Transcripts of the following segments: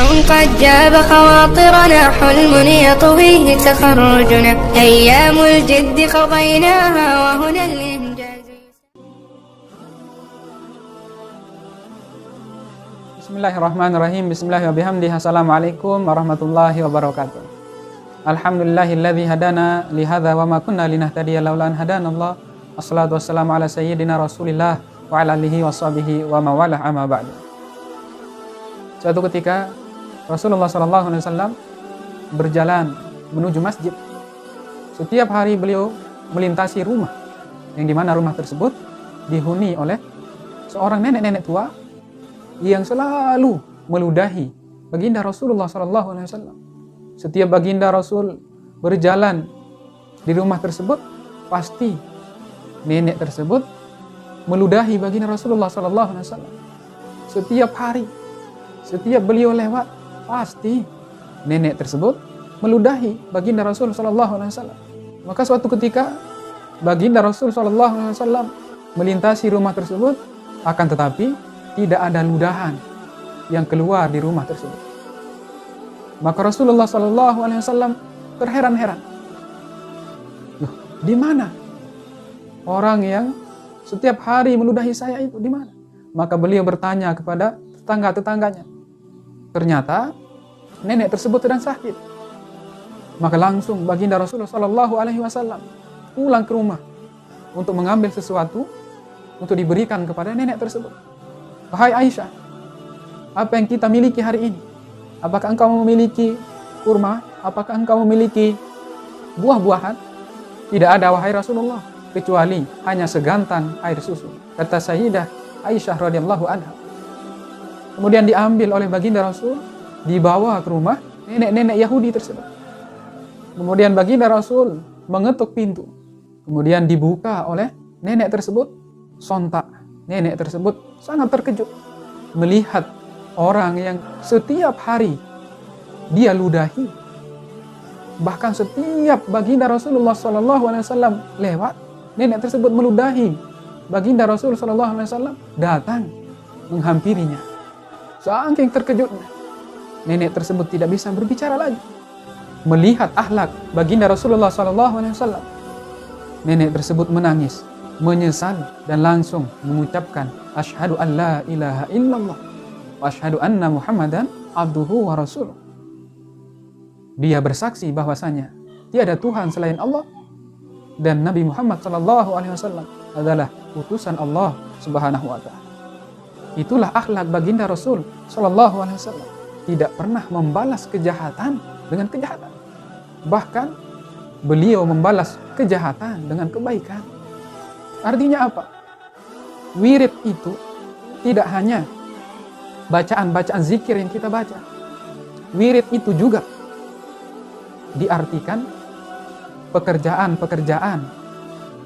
قد جاب خواطرنا حلم يطويه تخرجنا أيام الجد قضيناها وهنا الإنجاز. Bismillahirrahmanirrahim. Bismillahirrahmanirrahim. Assalamualaikum warahmatullahi wabarakatuh. Alhamdulillahilladzi hadana lihadza wa ma kunna linahtadiya laula an hadanallah. Wassalatu wassalamu ala sayyidina Rasulillah wa ala alihi washabihi wa mawalah amma ba'du. Suatu ketika Rasulullah SAW berjalan menuju masjid. Setiap hari beliau melintasi rumah, yang dimana rumah tersebut dihuni oleh seorang nenek-nenek tua yang selalu meludahi baginda Rasulullah SAW. Setiap baginda Rasul berjalan di rumah tersebut, pasti nenek tersebut meludahi baginda Rasulullah SAW. Setiap hari, setiap beliau lewat, pasti nenek tersebut meludahi baginda Rasul SAW. Maka suatu ketika baginda Rasul SAW melintasi rumah tersebut, akan tetapi tidak ada ludahan yang keluar di rumah tersebut. Maka Rasulullah SAW terheran-heran. Loh, di mana orang yang setiap hari meludahi saya itu, di mana? Maka beliau bertanya kepada tetangga-tetangganya. Ternyata nenek tersebut sedang sakit. Maka langsung baginda Rasulullah SAW pulang ke rumah untuk mengambil sesuatu untuk diberikan kepada nenek tersebut. Wahai Aisyah, apa yang kita miliki hari ini? Apakah engkau memiliki kurma? Apakah engkau memiliki buah-buahan? Tidak ada, wahai Rasulullah, kecuali hanya segantang air susu, kata Sayyidah Aisyah radhiyallahu anha. Kemudian diambil oleh baginda Rasul, dibawa ke rumah nenek-nenek Yahudi tersebut. Kemudian baginda Rasul mengetuk pintu. Kemudian dibuka oleh nenek tersebut. Sontak nenek tersebut sangat terkejut melihat orang yang setiap hari dia ludahi. Bahkan setiap baginda Rasulullah SAW lewat, nenek tersebut meludahi baginda Rasulullah SAW, datang menghampirinya. Saking terkejutnya, nenek tersebut tidak bisa berbicara lagi. Melihat akhlak baginda Rasulullah SAW, nenek tersebut menangis, menyesal, dan langsung mengucapkan asyhadu an la ilaha illallah wa asyhadu anna Muhammadan abduhu wa rasuluh. Dia bersaksi bahwasanya tiada Tuhan selain Allah dan Nabi Muhammad SAW adalah utusan Allah Subhanahu wa taala. Itulah akhlak baginda Rasul SAW. Tidak pernah membalas kejahatan dengan kejahatan. Bahkan beliau membalas kejahatan dengan kebaikan. Artinya apa? Wirid itu tidak hanya bacaan-bacaan zikir yang kita baca. Wirid itu juga diartikan pekerjaan-pekerjaan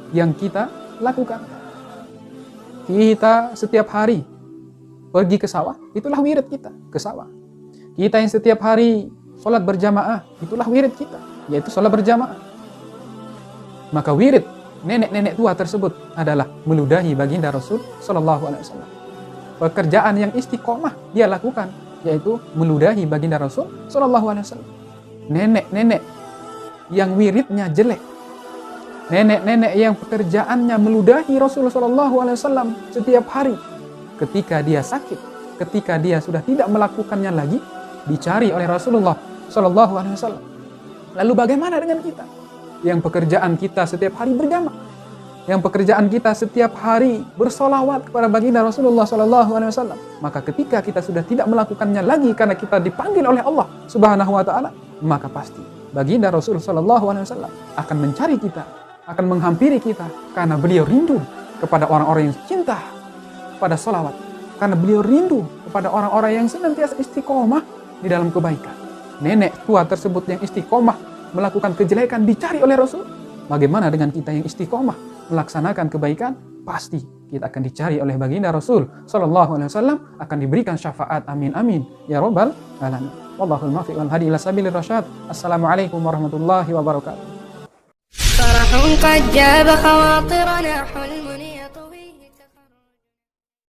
yang kita lakukan. Kita setiap hari pergi ke sawah, itulah wirid kita, ke sawah. Kita yang setiap hari sholat berjamaah, itulah wirid kita, yaitu sholat berjamaah. Maka wirid nenek-nenek tua tersebut adalah meludahi baginda Rasul SAW. Pekerjaan yang istiqomah dia lakukan, yaitu meludahi baginda Rasul SAW. Nenek-nenek yang wiridnya jelek, nenek-nenek yang pekerjaannya meludahi Rasulullah SAW setiap hari, ketika dia sakit, ketika dia sudah tidak melakukannya lagi, dicari oleh Rasulullah SAW. Lalu bagaimana dengan kita? Yang pekerjaan kita setiap hari berjamaah, yang pekerjaan kita setiap hari bersolawat kepada baginda Rasulullah SAW. Maka ketika kita sudah tidak melakukannya lagi karena kita dipanggil oleh Allah Subhanahu wa taala, maka pasti baginda Rasulullah SAW akan mencari kita, akan menghampiri kita, karena beliau rindu kepada orang-orang yang cinta pada solawat, karena beliau rindu kepada orang-orang yang senantiasa istiqomah di dalam kebaikan. Nenek tua tersebut yang istiqomah melakukan kejelekan dicari oleh Rasul. Bagaimana dengan kita yang istiqomah melaksanakan kebaikan? Pasti kita akan dicari oleh baginda Rasul SAW, akan diberikan syafaat. Amin amin ya rabbal alamin. Wallahul muwaffiq wal hadi ila sabilir rasyad. Assalamualaikum warahmatullahi wabarakatuh.